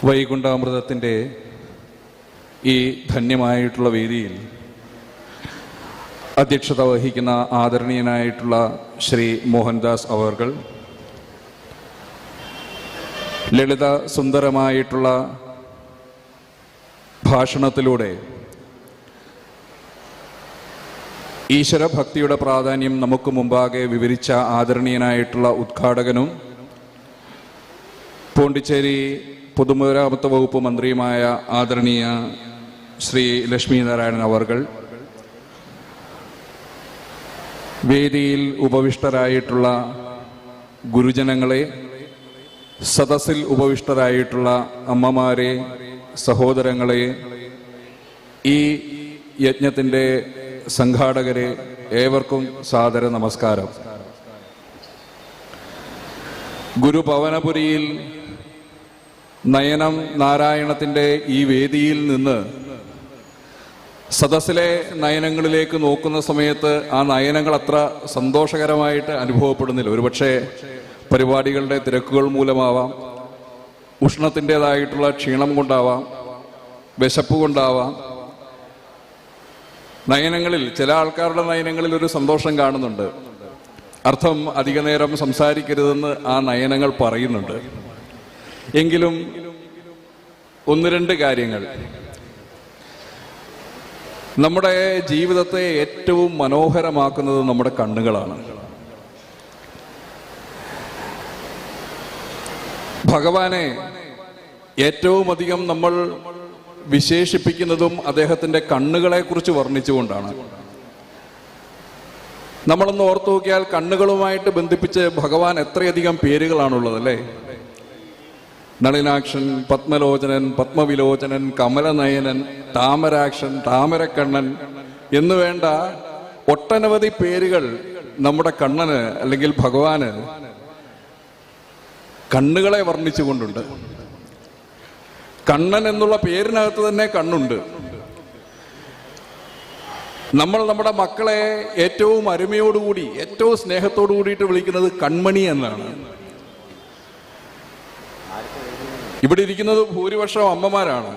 വൈകുണ്ഠാമൃതത്തിൻ്റെ ഈ ധന്യമായിട്ടുള്ള വേദിയിൽ അധ്യക്ഷത വഹിക്കുന്ന ആദരണീയനായിട്ടുള്ള ശ്രീ മോഹൻദാസ് അവർകൾ, ലളിത സുന്ദരമായിട്ടുള്ള ഭാഷണത്തിലൂടെ ഈശ്വരഭക്തിയുടെ പ്രാധാന്യം നമുക്ക് മുമ്പാകെ വിവരിച്ച ആദരണീയനായിട്ടുള്ള ഉദ്ഘാടകനും പോണ്ടിച്ചേരി പൊതുമരാമത്ത് വകുപ്പ് മന്ത്രിയുമായ ആദരണീയ ശ്രീ ലക്ഷ്മി നാരായണൻ അവർകൾ, വേദിയിൽ ഉപവിഷ്ടരായിട്ടുള്ള ഗുരുജനങ്ങളെ, സദസ്സിൽ ഉപവിഷ്ടരായിട്ടുള്ള അമ്മമാരെ, സഹോദരങ്ങളെ, ഈ യജ്ഞത്തിൻ്റെ സംഘാടകരെ, ഏവർക്കും സാദര നമസ്കാരം. ഗുരുഭവനപുരിയിൽ നയനം നാരായണത്തിൻ്റെ ഈ വേദിയിൽ നിന്ന് സദസ്സിലെ നയനങ്ങളിലേക്ക് നോക്കുന്ന സമയത്ത് ആ നയനങ്ങൾ അത്ര സന്തോഷകരമായിട്ട് അനുഭവപ്പെടുന്നില്ല. ഒരുപക്ഷെ പരിപാടികളുടെ തിരക്കുകൾ മൂലമാവാം, ഉഷ്ണത്തിൻ്റെതായിട്ടുള്ള ക്ഷീണം കൊണ്ടാവാം, വിശപ്പ് കൊണ്ടാവാം. നയനങ്ങളിൽ ചില ആൾക്കാരുടെ നയനങ്ങളിൽ ഒരു സന്തോഷം കാണുന്നുണ്ട്. അർത്ഥം അധിക നേരം സംസാരിക്കരുതെന്ന് ആ നയനങ്ങൾ പറയുന്നുണ്ട്. എങ്കിലും ഒന്ന് രണ്ട് കാര്യങ്ങൾ, നമ്മുടെ ജീവിതത്തെ ഏറ്റവും മനോഹരമാക്കുന്നത് നമ്മുടെ കണ്ണുകളാണ്. ഭഗവാനെ ഏറ്റവും അധികം നമ്മൾ വിശേഷിപ്പിക്കുന്നതും അദ്ദേഹത്തിൻ്റെ കണ്ണുകളെ കുറിച്ച് വർണ്ണിച്ചുകൊണ്ടാണ്. നമ്മളൊന്ന് ഓർത്തു നോക്കിയാൽ കണ്ണുകളുമായിട്ട് ബന്ധിപ്പിച്ച് ഭഗവാൻ എത്രയധികം പേരുകളാണുള്ളത്, അല്ലേ? നളിനാക്ഷൻ, പത്മലോചനൻ, പത്മവിലോചനൻ, കമലനയനൻ, താമരാക്ഷൻ, താമരക്കണ്ണൻ എന്നു വേണ്ട ഒട്ടനവധി പേരുകൾ നമ്മുടെ കണ്ണന് അല്ലെങ്കിൽ ഭഗവാന് കണ്ണുകളെ വർണ്ണിച്ചുകൊണ്ടുണ്ട്. കണ്ണൻ എന്നുള്ള പേരിനകത്ത് തന്നെ കണ്ണുണ്ട്. നമ്മൾ നമ്മുടെ മക്കളെ ഏറ്റവും അരുമയോടുകൂടി, ഏറ്റവും സ്നേഹത്തോടു കൂടിയിട്ട് വിളിക്കുന്നത് കൺമണി എന്നാണ്. ഇവിടെ ഇരിക്കുന്നത് ഭൂരിപക്ഷം അമ്മമാരാണ്.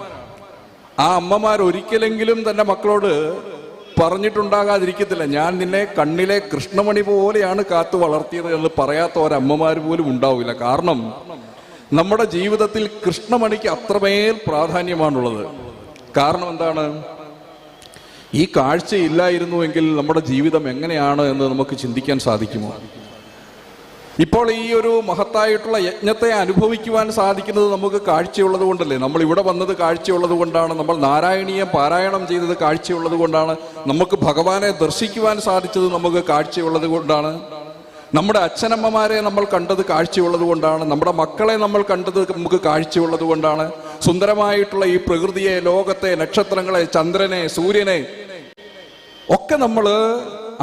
ആ അമ്മമാർ ഒരിക്കലെങ്കിലും തന്റെ മക്കളോട് പറഞ്ഞിട്ടുണ്ടാകാതിരിക്കത്തില്ല, ഞാൻ നിന്നെ കണ്ണിലെ കൃഷ്ണമണി പോലെയാണ് കാത്തു വളർത്തിയത് എന്ന് പറയാത്ത ഒരമ്മമാർ പോലും ഉണ്ടാവില്ല. കാരണം നമ്മുടെ ജീവിതത്തിൽ കൃഷ്ണമണിക്ക് അത്രമേൽ പ്രാധാന്യമാണുള്ളത്. കാരണം എന്താണ്? ഈ കാഴ്ചയില്ലായിരുന്നുവെങ്കിൽ നമ്മുടെ ജീവിതം എങ്ങനെയാണ് എന്ന് നമുക്ക് ചിന്തിക്കാൻ സാധിക്കുമോ? ഇപ്പോൾ ഈ ഒരു മഹത്തായിട്ടുള്ള യജ്ഞത്തെ അനുഭവിക്കുവാൻ സാധിക്കുന്നത് നമുക്ക് കാഴ്ചയുള്ളത് കൊണ്ടല്ലേ? നമ്മൾ ഇവിടെ വന്നത് കാഴ്ചയുള്ളത് കൊണ്ടാണ്, നമ്മൾ നാരായണീയം പാരായണം ചെയ്തത് കാഴ്ചയുള്ളത് കൊണ്ടാണ്, നമുക്ക് ഭഗവാനെ ദർശിക്കുവാൻ സാധിച്ചത് നമുക്ക് കാഴ്ചയുള്ളത് കൊണ്ടാണ്, നമ്മുടെ അച്ഛനമ്മമാരെ നമ്മൾ കണ്ടത് കാഴ്ചയുള്ളത് കൊണ്ടാണ്, നമ്മുടെ മക്കളെ നമ്മൾ കണ്ടത് നമുക്ക് കാഴ്ചയുള്ളത് കൊണ്ടാണ്. സുന്ദരമായിട്ടുള്ള ഈ പ്രകൃതിയെ, ലോകത്തെ, നക്ഷത്രങ്ങളെ, ചന്ദ്രനെ, സൂര്യനെ ഒക്കെ നമ്മൾ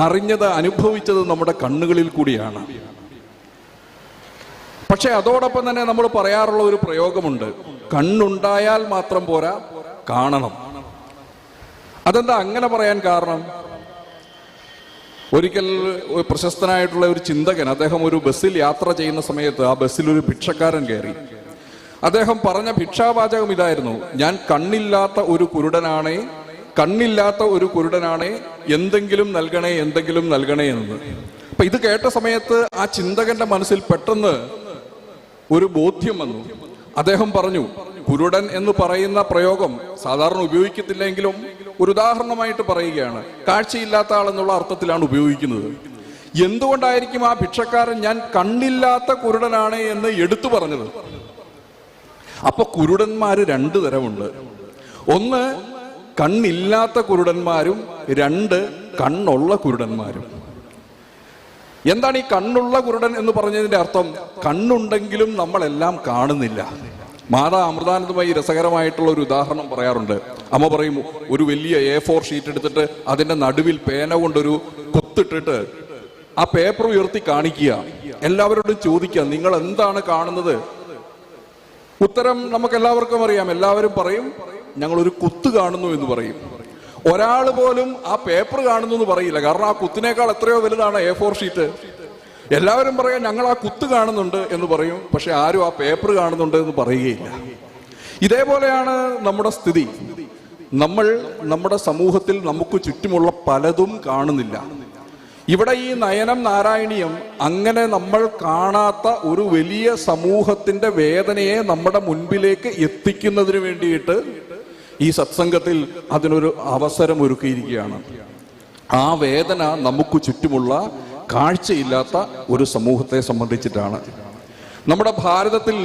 അറിഞ്ഞത്, അനുഭവിച്ചത് നമ്മുടെ കണ്ണുകളിൽ കൂടിയാണ്. പക്ഷെ അതോടൊപ്പം തന്നെ നമ്മൾ പറയാറുള്ള ഒരു പ്രയോഗമുണ്ട്, കണ്ണുണ്ടായാൽ മാത്രം പോരാ, കാണണം. അതെന്താ അങ്ങനെ പറയാൻ കാരണം? ഒരിക്കൽ പ്രശസ്തനായിട്ടുള്ള ഒരു ചിന്തകൻ, അദ്ദേഹം ഒരു ബസ്സിൽ യാത്ര ചെയ്യുന്ന സമയത്ത് ആ ബസ്സിൽ ഒരു ഭിക്ഷക്കാരൻ കയറി. അദ്ദേഹം പറഞ്ഞ ഭിക്ഷാവാചകം ഇതായിരുന്നു: ഞാൻ കണ്ണില്ലാത്ത ഒരു കുരുടനാണേ, കണ്ണില്ലാത്ത ഒരു കുരുടനാണേ, എന്തെങ്കിലും നൽകണേ, എന്തെങ്കിലും നൽകണേ എന്ന്. അപ്പൊ ഇത് കേട്ട സമയത്ത് ആ ചിന്തകന്റെ മനസ്സിൽ പെട്ടെന്ന് ഒരു ബോധ്യം വന്നു. അദ്ദേഹം പറഞ്ഞു, കുരുടൻ എന്ന് പറയുന്ന പ്രയോഗം സാധാരണ ഉപയോഗിക്കത്തില്ലെങ്കിലും ഒരു ഉദാഹരണമായിട്ട് പറയുകയാണ്. കാഴ്ചയില്ലാത്ത ആളെന്നുള്ള അർത്ഥത്തിലാണ് ഉപയോഗിക്കുന്നത്. എന്തുകൊണ്ടായിരിക്കും ആ ഭിക്ഷക്കാരൻ ഞാൻ കണ്ണില്ലാത്ത കുരുടനാണ് എന്ന് എടുത്തു പറഞ്ഞത്? അപ്പൊ കുരുടന്മാര് രണ്ടു തരമുണ്ട്. ഒന്ന് കണ്ണില്ലാത്ത കുരുടന്മാരും, രണ്ട് കണ്ണുള്ള കുരുടന്മാരും. എന്താണ് ഈ കണ്ണുള്ള കുരുടൻ എന്ന് പറഞ്ഞതിന്റെ അർത്ഥം? കണ്ണുണ്ടെങ്കിലും നമ്മളെല്ലാം കാണുന്നില്ല. മാതാ അമൃതാനന്ദമായി രസകരമായിട്ടുള്ള ഒരു ഉദാഹരണം പറയാറുണ്ട്. അമ്മ പറയും, ഒരു വലിയ A4 ഷീറ്റ് എടുത്തിട്ട് അതിന്റെ നടുവിൽ പേന കൊണ്ടൊരു കുത്തിട്ടിട്ട് ആ പേപ്പർ ഉയർത്തി കാണിക്കുക, എല്ലാവരോടും ചോദിക്കുക, നിങ്ങൾ എന്താണ് കാണുന്നത്? ഉത്തരം നമുക്ക് എല്ലാവർക്കും അറിയാം. എല്ലാവരും പറയും, ഞങ്ങളൊരു കുത്ത് കാണുന്നു എന്ന് പറയും. ഒരാൾ പോലും ആ പേപ്പർ കാണുന്നു എന്ന് പറയില്ല. കാരണം ആ കുത്തിനേക്കാൾ എത്രയോ വലുതാണ് A4 ഷീറ്റ്. എല്ലാവരും പറയാം ഞങ്ങൾ ആ കുത്ത് കാണുന്നുണ്ട് എന്ന് പറയും, പക്ഷെ ആരും ആ പേപ്പർ കാണുന്നുണ്ട് എന്ന് പറയുകയില്ല. ഇതേപോലെയാണ് നമ്മുടെ സ്ഥിതി. നമ്മൾ നമ്മുടെ സമൂഹത്തിൽ നമുക്ക് ചുറ്റുമുള്ള പലതും കാണുന്നില്ല. ഇവിടെ ഈ നയനം നാരായണീയം അങ്ങനെ നമ്മൾ കാണാത്ത ഒരു വലിയ സമൂഹത്തിന്റെ വേദനയെ നമ്മുടെ മുൻപിലേക്ക് എത്തിക്കുന്നതിന് വേണ്ടിയിട്ട് ഈ സത്സംഗത്തിൽ അതിനൊരു അവസരം ഒരുക്കിയിരിക്കുകയാണ്. ആ വേദന നമുക്ക് ചുറ്റുമുള്ള കാഴ്ചയില്ലാത്ത ഒരു സമൂഹത്തെ സംബന്ധിച്ചിട്ടാണ്. നമ്മുടെ ഭാരതത്തിൽ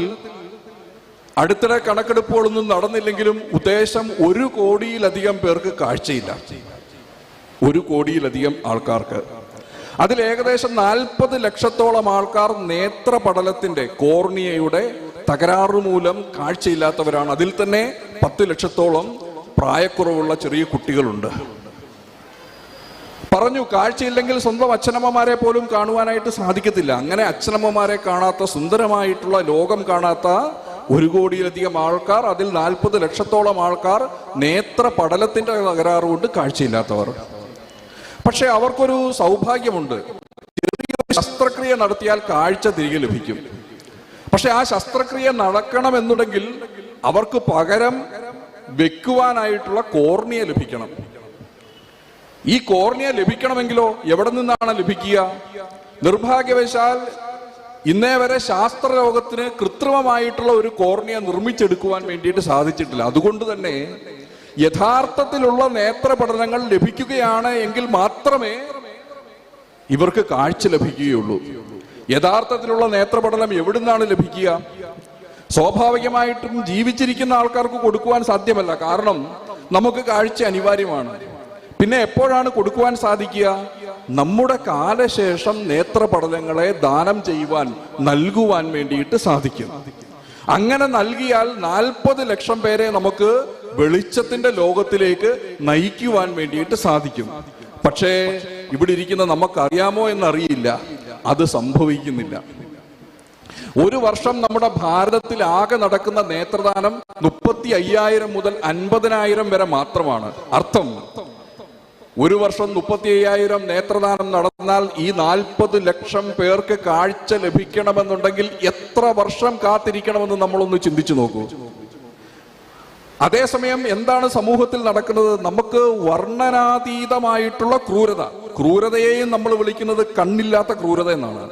അടുത്തിടെ കണക്കെടുപ്പുകളൊന്നും നടന്നില്ലെങ്കിലും ഉദ്ദേശം 1 കോടിയിലധികം പേർക്ക് കാഴ്ചയില്ല. 1 കോടിയിലധികം ആൾക്കാർക്ക്. അതിൽ ഏകദേശം 40 ലക്ഷത്തോളം ആൾക്കാർ നേത്രപടലത്തിന്റെ കോർണിയയുടെ തകരാറ് മൂലം കാഴ്ചയില്ലാത്തവരാണ്. അതിൽ തന്നെ 10 ലക്ഷത്തോളം പ്രായക്കുറവുള്ള ചെറിയ കുട്ടികളുണ്ട്. പറഞ്ഞു, കാഴ്ചയില്ലെങ്കിൽ സ്വന്തം അച്ഛനമ്മമാരെ പോലും കാണുവാനായിട്ട് സാധിക്കത്തില്ല. അങ്ങനെ അച്ഛനമ്മമാരെ കാണാത്ത, സുന്ദരമായിട്ടുള്ള ലോകം കാണാത്ത 1 കോടിയിലധികം ആൾക്കാർ, അതിൽ 40 ലക്ഷത്തോളം ആൾക്കാർ നേത്രപടലത്തിന്റെ തകരാറ് കൊണ്ട് കാഴ്ചയില്ലാത്തവർ. പക്ഷെ അവർക്കൊരു സൗഭാഗ്യമുണ്ട്. ചെറിയൊരു ശസ്ത്രക്രിയ നടത്തിയാൽ കാഴ്ച തിരികെ ലഭിക്കും. പക്ഷെ ആ ശസ്ത്രക്രിയ നടക്കണമെന്നുണ്ടെങ്കിൽ അവർക്ക് പകരം വെക്കുവാനായിട്ടുള്ള കോർണിയ ലഭിക്കണം. ഈ കോർണിയ ലഭിക്കണമെങ്കിലോ എവിടെ നിന്നാണ് ലഭിക്കുക? നിർഭാഗ്യവശാൽ ഇന്നേ വരെ ശാസ്ത്രലോകത്തിന് കൃത്രിമമായിട്ടുള്ള ഒരു കോർണിയ നിർമ്മിച്ചെടുക്കുവാൻ വേണ്ടിയിട്ട് സാധിച്ചിട്ടില്ല. അതുകൊണ്ട് തന്നെ യഥാർത്ഥത്തിലുള്ള നേത്രപഠനങ്ങൾ ലഭിക്കുകയാണ് എങ്കിൽ മാത്രമേ ഇവർക്ക് കാഴ്ച ലഭിക്കുകയുള്ളൂ. യഥാർത്ഥത്തിലുള്ള നേത്രപഠനം എവിടുന്നാണ് ലഭിക്കുക? സ്വാഭാവികമായിട്ടും ജീവിച്ചിരിക്കുന്ന ആൾക്കാർക്ക് കൊടുക്കുവാൻ സാധ്യമല്ല. കാരണം നമുക്ക് കാഴ്ച അനിവാര്യമാണ്. പിന്നെ എപ്പോഴാണ് കൊടുക്കുവാൻ സാധിക്കുക? നമ്മുടെ കാലശേഷം നേത്രപഠനങ്ങളെ ദാനം ചെയ്യുവാൻ, നൽകുവാൻ വേണ്ടിയിട്ട് സാധിക്കും. അങ്ങനെ നൽകിയാൽ 40 ലക്ഷം പേരെ നമുക്ക് വെളിച്ചത്തിന്റെ ലോകത്തിലേക്ക് നയിക്കുവാൻ വേണ്ടിയിട്ട് സാധിക്കും. പക്ഷേ ഇവിടെ ഇരിക്കുന്ന നമുക്കറിയാമോ എന്നറിയില്ല, അത് സംഭവിക്കുന്നില്ല. ഒരു വർഷം നമ്മുടെ ഭാരതത്തിൽ ആകെ നടക്കുന്ന നേത്രദാനം 35,000 മുതൽ 50,000 വരെ മാത്രമാണ്. അർത്ഥം, ഒരു വർഷം 35,000 നേത്രദാനം നടന്നാൽ ഈ 40 ലക്ഷം പേർക്ക് കാഴ്ച ലഭിക്കണമെന്നുണ്ടെങ്കിൽ എത്ര വർഷം കാത്തിരിക്കണമെന്ന് നമ്മളൊന്ന് ചിന്തിച്ചു നോക്കൂ. അതേസമയം എന്താണ് സമൂഹത്തിൽ നടക്കുന്നത്? നമുക്ക് വർണ്ണനാതീതമായിട്ടുള്ള ക്രൂരതയെയും നമ്മൾ വിളിക്കുന്നത് കണ്ണില്ലാത്ത ക്രൂരത എന്നാണ്.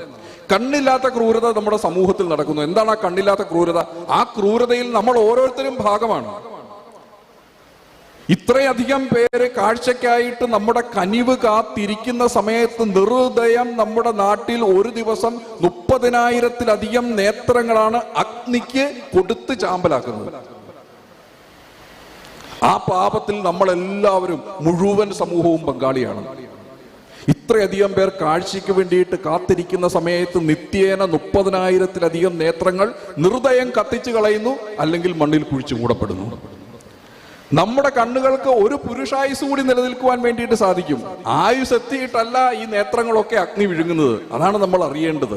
കണ്ണില്ലാത്ത ക്രൂരത നമ്മുടെ സമൂഹത്തിൽ നടക്കുന്നു. എന്താണ് ആ കണ്ണില്ലാത്ത ക്രൂരത? ആ ക്രൂരതയിൽ നമ്മൾ ഓരോരുത്തരും ഭാഗമാണ്. ഇത്രയധികം പേര് കാഴ്ചയ്ക്കായിട്ട് നമ്മുടെ കനിവ് കാത്തിരിക്കുന്ന സമയത്ത് നിർദയം നമ്മുടെ നാട്ടിൽ ഒരു ദിവസം 30,000-ത്തിലധികം നേത്രങ്ങളാണ് അഗ്നിക്ക് കൊടുത്ത് ചാമ്പലാക്കുന്നത്. ആ പാപത്തിൽ നമ്മളെല്ലാവരും, മുഴുവൻ സമൂഹവും പങ്കാളിയാണ്. ഇത്രയധികം പേർ കാഴ്ചയ്ക്ക് വേണ്ടിയിട്ട് കാത്തിരിക്കുന്ന സമയത്ത് നിത്യേന 30,000-ത്തിലധികം നേത്രങ്ങൾ നിർദയം കത്തിച്ചു കളയുന്നു, അല്ലെങ്കിൽ മണ്ണിൽ കുഴിച്ചു മൂടപ്പെടുന്നു. നമ്മുടെ കണ്ണുകൾക്ക് ഒരു പുരുഷായുസ് കൂടി നിലനിൽക്കുവാൻ വേണ്ടിയിട്ട് സാധിക്കും. ആയുസ് എത്തിയിട്ടല്ല ഈ നേത്രങ്ങളൊക്കെ അഗ്നി വിഴുങ്ങുന്നത്. അതാണ് നമ്മൾ അറിയേണ്ടത്.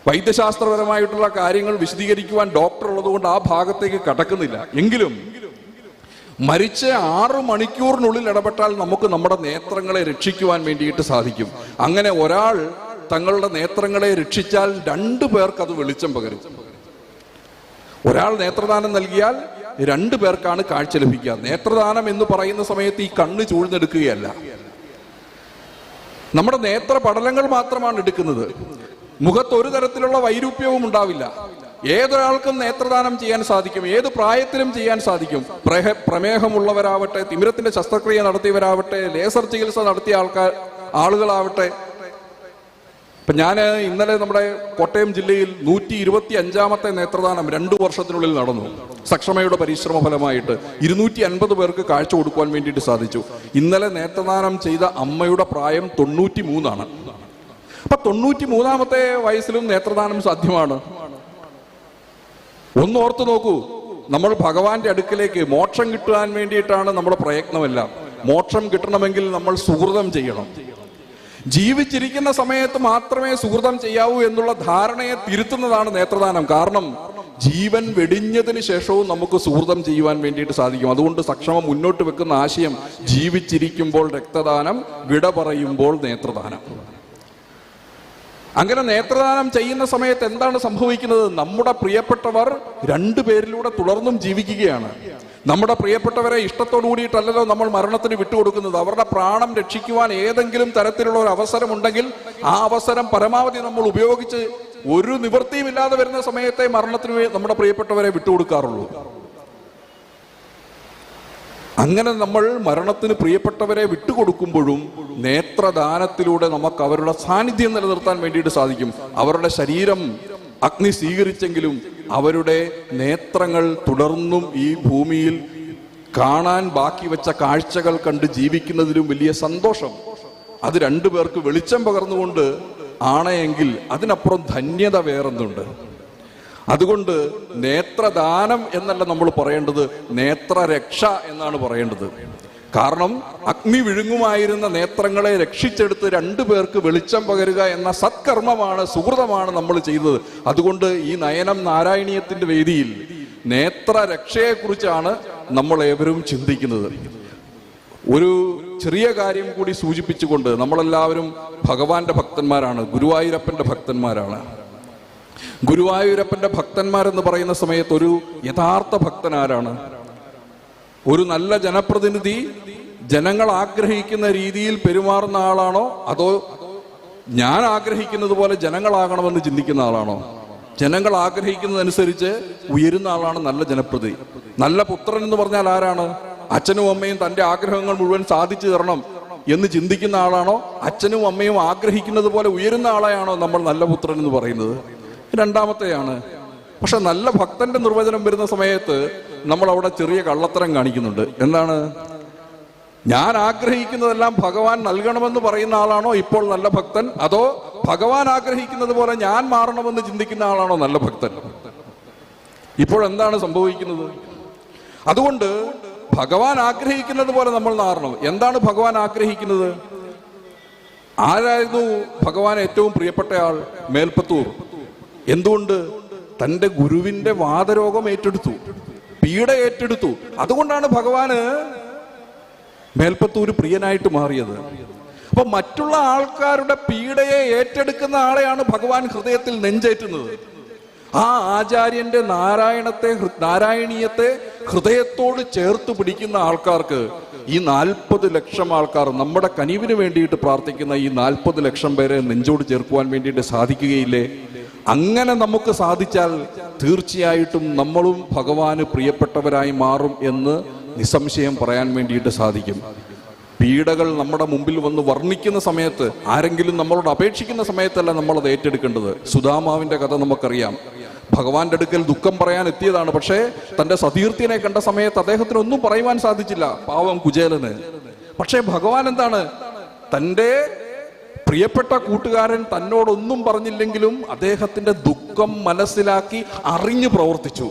വൈദ്യശാസ്ത്രപരമായിട്ടുള്ള കാര്യങ്ങൾ വിശദീകരിക്കുവാൻ ഡോക്ടർ ഉള്ളതുകൊണ്ട് ആ ഭാഗത്തേക്ക് കടക്കുന്നില്ല. എങ്കിലും മരിച്ച് 6 മണിക്കൂറിനുള്ളിൽ ഇടപെട്ടാൽ നമുക്ക് നമ്മുടെ നേത്രങ്ങളെ രക്ഷിക്കുവാൻ വേണ്ടിയിട്ട് സാധിക്കും. അങ്ങനെ ഒരാൾ തങ്ങളുടെ നേത്രങ്ങളെ രക്ഷിച്ചാൽ 2 പേർക്ക് അത് വെളിച്ചം പകരും. ഒരാൾ നേത്രദാനം നൽകിയാൽ 2 പേർക്കാണ് കാഴ്ച ലഭിക്കുക. നേത്രദാനം എന്ന് പറയുന്ന സമയത്ത് ഈ കണ്ണ് ചൂഴ്ന്നെടുക്കുകയല്ല, നമ്മുടെ നേത്രപടലങ്ങൾ മാത്രമാണ് എടുക്കുന്നത്. മുഖത്ത് ഒരു തരത്തിലുള്ള വൈരൂപ്യവും ഉണ്ടാവില്ല. ഏതൊരാൾക്കും നേത്രദാനം ചെയ്യാൻ സാധിക്കും. ഏത് പ്രായത്തിലും ചെയ്യാൻ സാധിക്കും. പ്രമേഹമുള്ളവരാവട്ടെ, തിമിരത്തിന്റെ ശസ്ത്രക്രിയ നടത്തിയവരാവട്ടെ, ലേസർ ചികിത്സ നടത്തിയ ആളുകളാവട്ടെ. ഇപ്പൊ ഞാൻ ഇന്നലെ നമ്മുടെ കോട്ടയം ജില്ലയിൽ 125ാമത്തെ നേത്രദാനം 2 വർഷത്തിനുള്ളിൽ നടന്നു. സക്ഷമയുടെ പരിശ്രമ ഫലമായിട്ട് 250 പേർക്ക് കാഴ്ച കൊടുക്കുവാൻ വേണ്ടിയിട്ട് സാധിച്ചു. ഇന്നലെ നേത്രദാനം ചെയ്ത അമ്മയുടെ പ്രായം 93 അപ്പൊ 93ാമത്തെ വയസ്സിലും നേത്രദാനം സാധ്യമാണ്. ഒന്ന് ഓർത്തു നോക്കൂ, നമ്മൾ ഭഗവാന്റെ അടുക്കിലേക്ക് മോക്ഷം കിട്ടാൻ വേണ്ടിയിട്ടാണ് നമ്മുടെ പ്രയത്നമെല്ലാം. മോക്ഷം കിട്ടണമെങ്കിൽ നമ്മൾ സുഹൃതം ചെയ്യണം. ജീവിച്ചിരിക്കുന്ന സമയത്ത് മാത്രമേ സുഹൃതം ചെയ്യാവൂ എന്നുള്ള ധാരണയെ തിരുത്തുന്നതാണ് നേത്രദാനം. കാരണം ജീവൻ വെടിഞ്ഞതിന് ശേഷവും നമുക്ക് സുഹൃതം ചെയ്യുവാൻ വേണ്ടിയിട്ട് സാധിക്കും. അതുകൊണ്ട് സക്ഷമ മുന്നോട്ട് വെക്കുന്ന ആശയം ജീവിച്ചിരിക്കുമ്പോൾ രക്തദാനം, വിട പറയുമ്പോൾ നേത്രദാനം. അങ്ങനെ നേത്രദാനം ചെയ്യുന്ന സമയത്ത് എന്താണ് സംഭവിക്കുന്നത്? നമ്മുടെ പ്രിയപ്പെട്ടവർ രണ്ടു പേരിലൂടെ തുടർന്നും ജീവിക്കുകയാണ്. നമ്മുടെ പ്രിയപ്പെട്ടവരെ ഇഷ്ടത്തോടു കൂടിയിട്ടല്ലല്ലോ നമ്മൾ മരണത്തിന് വിട്ടുകൊടുക്കുന്നത്. അവരുടെ പ്രാണൻ രക്ഷിക്കുവാൻ ഏതെങ്കിലും തരത്തിലുള്ള ഒരു അവസരം ഉണ്ടെങ്കിൽ ആ അവസരം പരമാവധി നമ്മൾ ഉപയോഗിച്ച് ഒരു നിവൃത്തിയും ഇല്ലാതെ വരുന്ന സമയത്തെ മരണത്തിന് നമ്മുടെ പ്രിയപ്പെട്ടവരെ വിട്ടുകൊടുക്കാറുള്ളൂ. അങ്ങനെ നമ്മൾ മരണത്തിന് പ്രിയപ്പെട്ടവരെ വിട്ടുകൊടുക്കുമ്പോഴും നേത്രദാനത്തിലൂടെ നമുക്ക് അവരുടെ സാന്നിധ്യം നിലനിർത്താൻ വേണ്ടിയിട്ട് സാധിക്കും. അവരുടെ ശരീരം അഗ്നി സ്വീകരിച്ചെങ്കിലും അവരുടെ നേത്രങ്ങൾ തുടർന്നും ഈ ഭൂമിയിൽ കാണാൻ ബാക്കി വെച്ച കാഴ്ചകൾ കണ്ട് ജീവിക്കുന്നതിലും വലിയ സന്തോഷം അത് രണ്ടു പേർക്ക് വെളിച്ചം പകർന്നുകൊണ്ട് ആണെങ്കിൽ അതിനപ്പുറം ധന്യത വേറൊന്നുണ്ട്. അതുകൊണ്ട് നേത്രദാനം എന്നല്ല നമ്മൾ പറയേണ്ടത്, നേത്രരക്ഷ എന്നാണ് പറയേണ്ടത്. കാരണം അഗ്നി വിഴുങ്ങുമായിരുന്ന നേത്രങ്ങളെ രക്ഷിച്ചെടുത്ത് രണ്ടു പേർക്ക് വെളിച്ചം പകരുക എന്ന സത്കർമ്മമാണ്, സുഹൃതമാണ് നമ്മൾ ചെയ്തത്. അതുകൊണ്ട് ഈ നയനം നാരായണീയത്തിന്റെ വേദിയിൽ നേത്രരക്ഷയെക്കുറിച്ചാണ് നമ്മൾ ഏവരും ചിന്തിക്കുന്നത്. ഒരു ചെറിയ കാര്യം കൂടി സൂചിപ്പിച്ചുകൊണ്ട്, നമ്മളെല്ലാവരും ഭഗവാന്റെ ഭക്തന്മാരാണ്, ഗുരുവായൂരപ്പന്റെ ഭക്തന്മാരാണ്. ഗുരുവായൂരപ്പന്റെ ഭക്തന്മാരെന്ന് പറയുന്ന സമയത്ത് ഒരു യഥാർത്ഥ ഭക്തൻ ആരാണ്? ഒരു നല്ല ജനപ്രതിനിധി ജനങ്ങൾ ആഗ്രഹിക്കുന്ന രീതിയിൽ പെരുമാറുന്ന ആളാണോ, അതോ ഞാൻ ആഗ്രഹിക്കുന്നത് പോലെ ജനങ്ങളാകണമെന്ന് ചിന്തിക്കുന്ന ആളാണോ? ജനങ്ങൾ ആഗ്രഹിക്കുന്നതനുസരിച്ച് ഉയരുന്ന ആളാണ് നല്ല ജനപ്രതിനിധി. നല്ല പുത്രൻ എന്ന് പറഞ്ഞാൽ ആരാണ്? അച്ഛനും അമ്മയും തന്റെ ആഗ്രഹങ്ങൾ മുഴുവൻ സാധിച്ചു തരണം എന്ന് ചിന്തിക്കുന്ന ആളാണോ? അച്ഛനും അമ്മയും ആഗ്രഹിക്കുന്നത് പോലെ ഉയരുന്ന ആളെയാണോ നമ്മൾ നല്ല പുത്രൻ എന്ന് പറയുന്നത്? രണ്ടാമത്തെയാണ്. പക്ഷെ നല്ല ഭക്തന്റെ നിർവചനം വരുന്ന സമയത്ത് നമ്മൾ അവിടെ ചെറിയ കള്ളത്തരം കാണിക്കുന്നുണ്ട്. എന്താണ്? ഞാൻ ആഗ്രഹിക്കുന്നതെല്ലാം ഭഗവാൻ നൽകണമെന്ന് പറയുന്ന ആളാണോ ഇപ്പോൾ നല്ല ഭക്തൻ, അതോ ഭഗവാൻ ആഗ്രഹിക്കുന്നത് പോലെ ഞാൻ മാറണമെന്ന് ചിന്തിക്കുന്ന ആളാണോ നല്ല ഭക്തൻ? ഇപ്പോഴെന്താണ് സംഭവിക്കുന്നത്? അതുകൊണ്ട് ഭഗവാൻ ആഗ്രഹിക്കുന്നത് പോലെ നമ്മൾ മാറണം. എന്താണ് ഭഗവാൻ ആഗ്രഹിക്കുന്നത്? ആരായിരുന്നു ഭഗവാൻ ഏറ്റവും പ്രിയപ്പെട്ട ആൾ? മേൽപ്പത്തൂർ. എന്തുകൊണ്ട്? തന്റെ ഗുരുവിന്റെ വാതരോഗം ഏറ്റെടുത്തു, പീഡ ഏറ്റെടുത്തു. അതുകൊണ്ടാണ് ഭഗവാന് മേൽപ്പത്തൂര് പ്രിയനായിട്ട് മാറിയത്. അപ്പൊ മറ്റുള്ള ആൾക്കാരുടെ പീഡയെ ഏറ്റെടുക്കുന്ന ആളെയാണ് ഭഗവാൻ ഹൃദയത്തിൽ നെഞ്ചേറ്റുന്നത്. ആ ആചാര്യന്റെ നാരായണീയത്തെ ഹൃദയത്തോട് ചേർത്ത് പിടിക്കുന്ന ആൾക്കാർക്ക് ഈ 40 ലക്ഷം ആൾക്കാർ, നമ്മുടെ കനിവിന് വേണ്ടിയിട്ട് പ്രാർത്ഥിക്കുന്ന ഈ 40 ലക്ഷം പേരെ നെഞ്ചോട് ചേർക്കുവാൻ വേണ്ടിയിട്ട് സാധിക്കുകയില്ലേ? അങ്ങനെ നമുക്ക് സാധിച്ചാൽ തീർച്ചയായിട്ടും നമ്മളും ഭഗവാന് പ്രിയപ്പെട്ടവരായി മാറും എന്ന് നിസ്സംശയം പറയാൻ വേണ്ടിയിട്ട് സാധിക്കും. പീഡകൾ നമ്മുടെ മുമ്പിൽ വന്ന് വർണ്ണിക്കുന്ന സമയത്ത്, ആരെങ്കിലും നമ്മളോട് അപേക്ഷിക്കുന്ന സമയത്തല്ല നമ്മളത് ഏറ്റെടുക്കേണ്ടത്. സുധാമാവിന്റെ കഥ നമുക്കറിയാം. ഭഗവാന്റെ അടുക്കൽ ദുഃഖം പറയാൻ എത്തിയതാണ്. പക്ഷേ തന്റെ സതീർത്ഥ്യനെ കണ്ട സമയത്ത് അദ്ദേഹത്തിന് ഒന്നും പറയുവാൻ സാധിച്ചില്ല, പാവം കുചേലന്. പക്ഷേ ഭഗവാൻ എന്താണ്? തൻ്റെ പ്രിയപ്പെട്ട കൂട്ടുകാരൻ തന്നോടൊന്നും പറഞ്ഞില്ലെങ്കിലും അദ്ദേഹത്തിന്റെ ദുഃഖം മനസ്സിലാക്കി അറിഞ്ഞു പ്രവർത്തിച്ചു.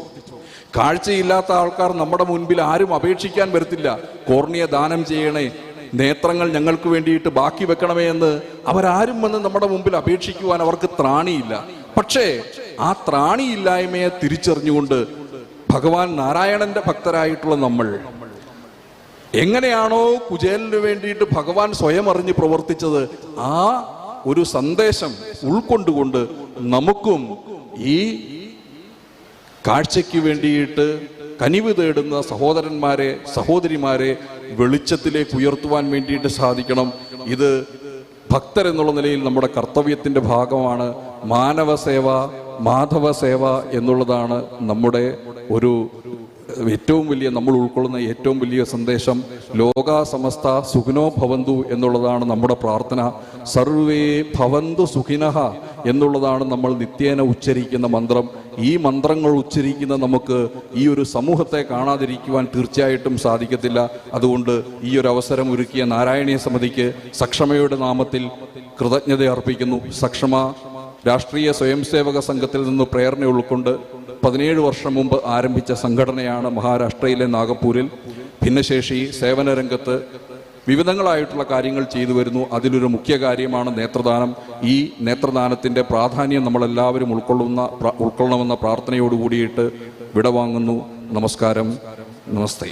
കാഴ്ചയില്ലാത്ത ആൾക്കാർ നമ്മുടെ മുൻപിൽ ആരും അപേക്ഷിക്കാൻ വരത്തില്ല, കോർണിയ ദാനം ചെയ്യണേ, നേത്രങ്ങൾ ഞങ്ങൾക്ക് വേണ്ടിയിട്ട് ബാക്കി വെക്കണമേ എന്ന് അവരാരും വന്ന് നമ്മുടെ മുമ്പിൽ അപേക്ഷിക്കുവാൻ അവർക്ക് ത്രാണിയില്ല. പക്ഷേ ആ ത്രാണിയില്ലായ്മയെ തിരിച്ചറിഞ്ഞുകൊണ്ട് ഭഗവാൻ നാരായണന്റെ ഭക്തരായിട്ടുള്ള നമ്മൾ എങ്ങനെയാണോ കുചേലന് വേണ്ടിയിട്ട് ഭഗവാൻ സ്വയം അറിഞ്ഞ് പ്രവർത്തിച്ചത്, ആ ഒരു സന്ദേശം ഉൾക്കൊണ്ടുകൊണ്ട് നമുക്കും ഈ കാഴ്ചയ്ക്ക് വേണ്ടിയിട്ട് കനിവ് തേടുന്ന സഹോദരന്മാരെ സഹോദരിമാരെ വെളിച്ചത്തിലേക്ക് ഉയർത്തുവാൻ വേണ്ടിയിട്ട് സാധിക്കണം. ഇത് ഭക്തരെന്നുള്ള നിലയിൽ നമ്മുടെ കർത്തവ്യത്തിന്റെ ഭാഗമാണ്. മാനവസേവ, മാധവസേവ എന്നുള്ളതാണ് നമ്മുടെ ഒരു ഏറ്റവും വലിയ, നമ്മൾ ഉൾക്കൊള്ളുന്ന ഏറ്റവും വലിയ സന്ദേശം. ലോകാ സമസ്ത സുഖിനോ ഭവന്തു എന്നുള്ളതാണ് നമ്മുടെ പ്രാർത്ഥന. സർവേ ഭവന്തു സുഖിനഃ എന്നുള്ളതാണ് നമ്മൾ നിത്യേന ഉച്ചരിക്കുന്ന മന്ത്രം. ഈ മന്ത്രങ്ങൾ ഉച്ചരിക്കുന്ന നമുക്ക് ഈ ഒരു സമൂഹത്തെ കാണാതിരിക്കുവാൻ തീർച്ചയായിട്ടും സാധിക്കത്തില്ല. അതുകൊണ്ട് ഈ ഒരു അവസരം ഒരുക്കിയ നാരായണീയ സമിതിക്ക് സക്ഷമയുടെ നാമത്തിൽ കൃതജ്ഞത അർപ്പിക്കുന്നു. സക്ഷമ രാഷ്ട്രീയ സ്വയംസേവക സംഘത്തിൽ നിന്ന് പ്രേരണ ഉൾക്കൊണ്ട് 17 വർഷം മുമ്പ് ആരംഭിച്ച സംഘടനയാണ്. മഹാരാഷ്ട്രയിലെ നാഗപ്പൂരിൽ ഭിന്നശേഷി സേവന രംഗത്ത് വിവിധങ്ങളായിട്ടുള്ള കാര്യങ്ങൾ ചെയ്തു വരുന്നു. അതിലൊരു മുഖ്യ കാര്യമാണ് നേത്രദാനം. ഈ നേത്രദാനത്തിൻ്റെ പ്രാധാന്യം നമ്മളെല്ലാവരും ഉൾക്കൊള്ളണമെന്ന പ്രാർത്ഥനയോടുകൂടിയിട്ട് വിടവാങ്ങുന്നു. നമസ്കാരം. നമസ്തേ.